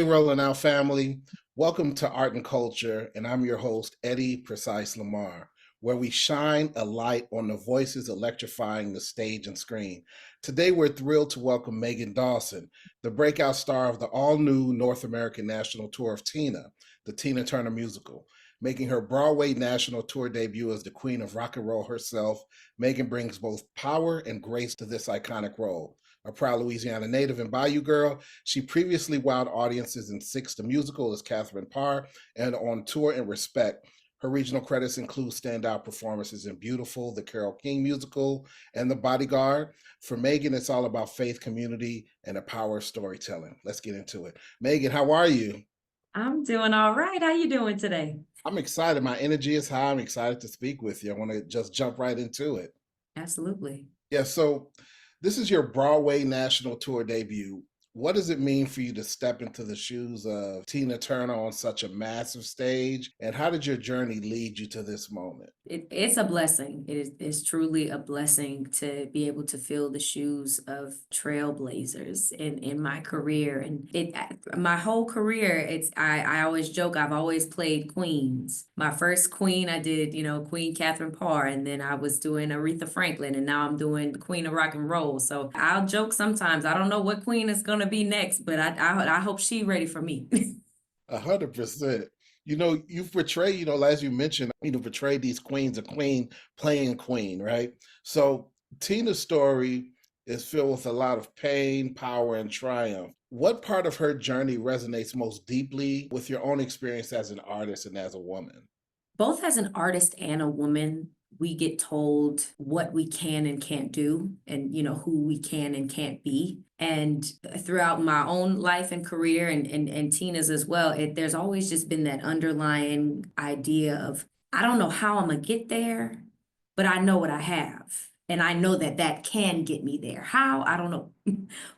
Rolling Out family. Welcome to Art and Culture, and I'm your host, Eddy Precise Lamarre, where we shine a light on the voices electrifying the stage and screen. Today, we're thrilled to welcome Meghan Dawson, the breakout star of the all-new North American National Tour of Tina, the Tina Turner musical. Making her Broadway national tour debut as the queen of rock and roll herself, Meghan brings both power and grace to this iconic role. A proud Louisiana native and bayou girl, she previously wowed audiences in Six the Musical as Catherine Parr and on tour in Respect. Her regional credits include standout performances in Beautiful, the Carole King musical, and The Bodyguard. For Meghan, it's all about faith, community, and the power of storytelling. Let's get into it. Meghan, how are you? I'm doing all right. How you doing today? I'm excited. My energy is high. I'm excited to speak with you. I want to just jump right into it. Absolutely. Yeah, so this is your Broadway national tour debut. What does it mean for you to step into the shoes of Tina Turner on such a massive stage? And how did your journey lead you to this moment? It's a blessing. It's truly a blessing to be able to fill the shoes of trailblazers in my career. And my whole career, I always joke, I've always played queens. My first queen, I did, Queen Catherine Parr, and then I was doing Aretha Franklin, and now I'm doing Queen of Rock and Roll. So I'll joke sometimes, I don't know what queen is gonna be next, but I hope she's ready for me. 100%. You've portrayed, as you mentioned, portrayed these queens, a queen playing queen, right? So Tina's story is filled with a lot of pain, power, and triumph. What part of her journey resonates most deeply with your own experience as an artist and as a woman? Both as an artist and a woman, we get told what we can and can't do, and who we can and can't be. And throughout my own life and career, and Tina's as well, there's always just been that underlying idea of, I don't know how I'm gonna get there, but I know what I have. And I know that that can get me there. How? I don't know.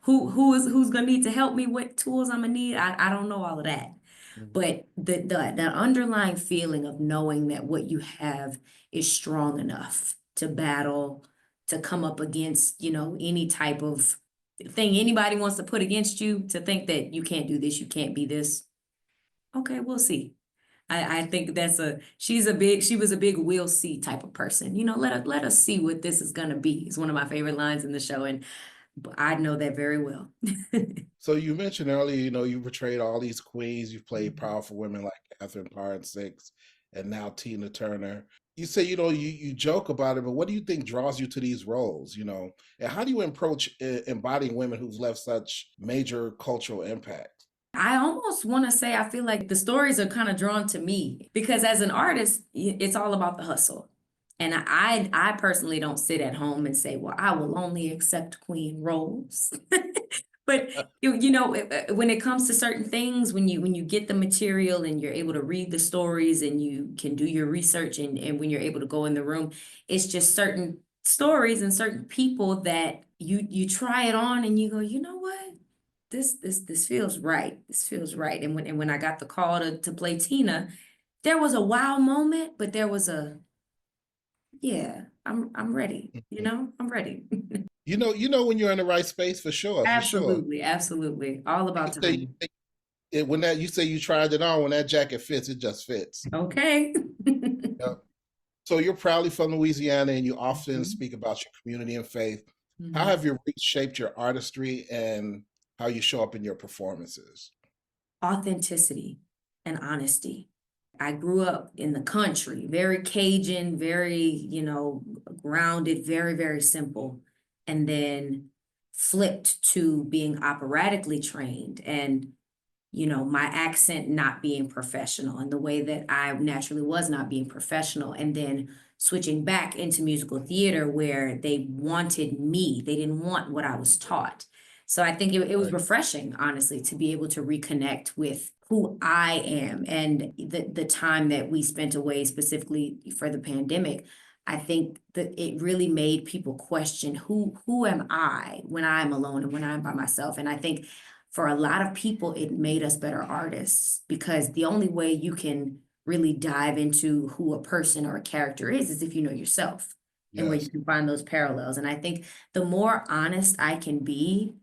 Who's gonna need to help me? What tools I'm gonna need? I don't know all of that. But the underlying feeling of knowing that what you have is strong enough to battle, to come up against, any type of thing anybody wants to put against you, to think that you can't do this, you can't be this. Okay, we'll see. I think she was a big we'll see type of person. Let us see what this is gonna be. It's one of my favorite lines in the show, and I know that very well. So you mentioned earlier, you portrayed all these queens, you've played powerful women like Catherine Parr in Six, and now Tina Turner. You say, you joke about it, but what do you think draws you to these roles, And how do you approach embodying women who've left such major cultural impact? I almost want to say I feel like the stories are kind of drawn to me because as an artist, it's all about the hustle. And I personally don't sit at home and say, well, I will only accept queen roles. But when it comes to certain things, when you get the material and you're able to read the stories and you can do your research, and when you're able to go in the room, it's just certain stories and certain people that you try it on and you go, you know what? This feels right. This feels right. And when I got the call to play Tina, there was a wow moment, but there was yeah, I'm ready. I'm ready. When you're in the right space, for sure, for sure. Absolutely, absolutely. All about Say, timing. when that you say you tried it on, when that jacket fits, it just fits. Okay. Yeah. So you're proudly from Louisiana, and you often Mhm. speak about your community and faith. How Mhm. have your roots shaped your artistry and how you show up in your performances? Authenticity and honesty. I grew up in the country, very Cajun, very, grounded, very, very simple. And then flipped to being operatically trained and, my accent not being professional and the way that I naturally was not being professional. And then switching back into musical theater where they wanted me, they didn't want what I was taught. So I think it was Right. refreshing, honestly, to be able to reconnect with who I am and the time that we spent away specifically for the pandemic. I think that it really made people question who am I when I'm alone and when I'm by myself. And I think for a lot of people, it made us better artists because the only way you can really dive into who a person or a character is if you know yourself and where you Yes. can find those parallels. And I think the more honest I can be,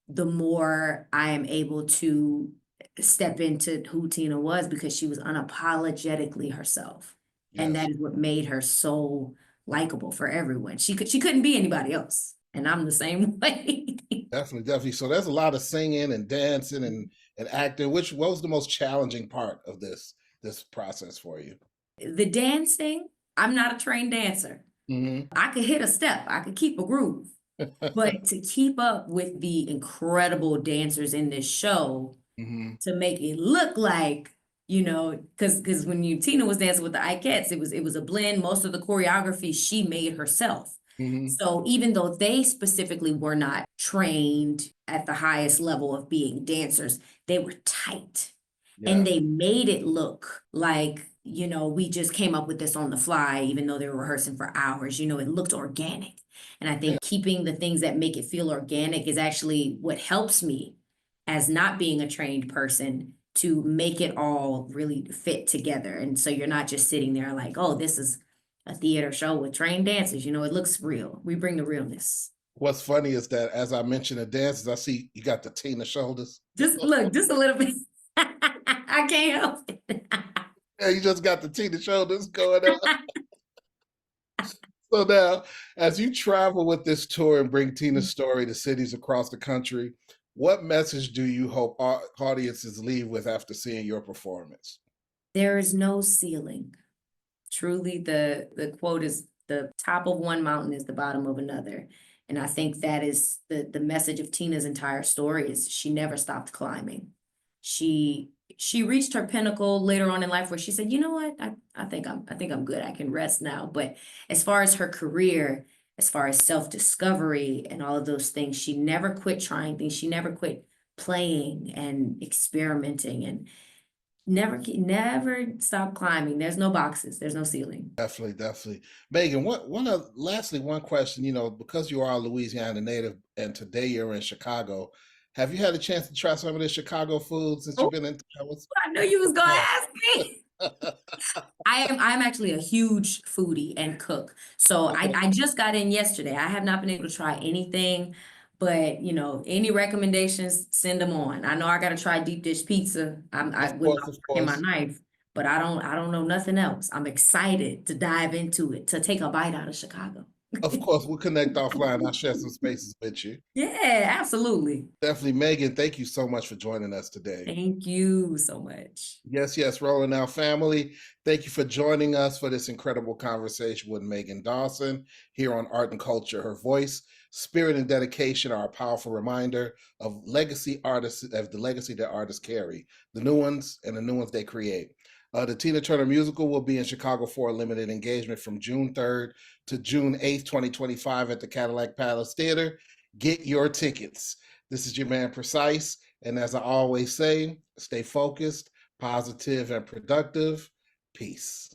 the more I am able to step into who Tina was because she was unapologetically herself. And Yes. that is what made her so likable for everyone. She couldn't be anybody else. And I'm the same way. Definitely, definitely. So there's a lot of singing and dancing and acting. What was the most challenging part of this process for you? The dancing, I'm not a trained dancer. Hmm. I could hit a step, I could keep a groove. But to keep up with the incredible dancers in this show, Hmm. to make it look like, because when Tina was dancing with the Ikettes, it was a blend. Most of the choreography she made herself. Hmm. So even though they specifically were not trained at the highest level of being dancers, they were tight. And Yeah. they made it look like, we just came up with this on the fly, even though they were rehearsing for hours. It looked organic. And I Yeah. think keeping the things that make it feel organic is actually what helps me as not being a trained person to make it all really fit together. And so you're not just sitting there like, oh, this is a theater show with trained dancers. It looks real. We bring the realness. What's funny is that as I mentioned the dances, I see you got the Tina shoulders. Just look, just a little bit. I can't help it. Yeah, you just got the Tina shoulders going on. So now, as you travel with this tour and bring Tina's story to cities across the country, what message do you hope audiences leave with after seeing your performance? There is no ceiling. Truly, the quote is the top of one mountain is the bottom of another. And I think that is the message of Tina's entire story is she never stopped climbing. She reached her pinnacle later on in life where she said, you know what, I think I'm good. I can rest now. But as far as her career, as far as self-discovery and all of those things, she never quit trying things. She never quit playing and experimenting and never stop climbing. There's no boxes, there's no ceiling. Definitely, definitely. Megan, lastly, one question, because you are a Louisiana native and today you're in Chicago, have you had a chance to try some of the Chicago food since Oh, you've been in? I knew you was gonna Yeah. ask me. I'm actually a huge foodie and cook. So I just got in yesterday. I have not been able to try anything, but any recommendations, send them on. I know I gotta try deep dish pizza. I Of with my course, of fork and my course. knife, but I don't know nothing else. I'm excited to dive into it, to take a bite out of Chicago. Of course, we'll connect offline. I'll share some spaces with you. Yeah, absolutely. Definitely, Megan, thank you so much for joining us today. Thank you so much. Yes, yes, Rolling Out family. Thank you for joining us for this incredible conversation with Meghan Dawson here on Art and Culture. Her voice, spirit, and dedication are a powerful reminder of the legacy that artists carry, the new ones and the new ones they create. The Tina Turner musical will be in Chicago for a limited engagement from June 3rd to June 8th, 2025 at the Cadillac Palace Theater. Get your tickets. This is your man Precise. And as I always say, stay focused, positive, and productive. Peace.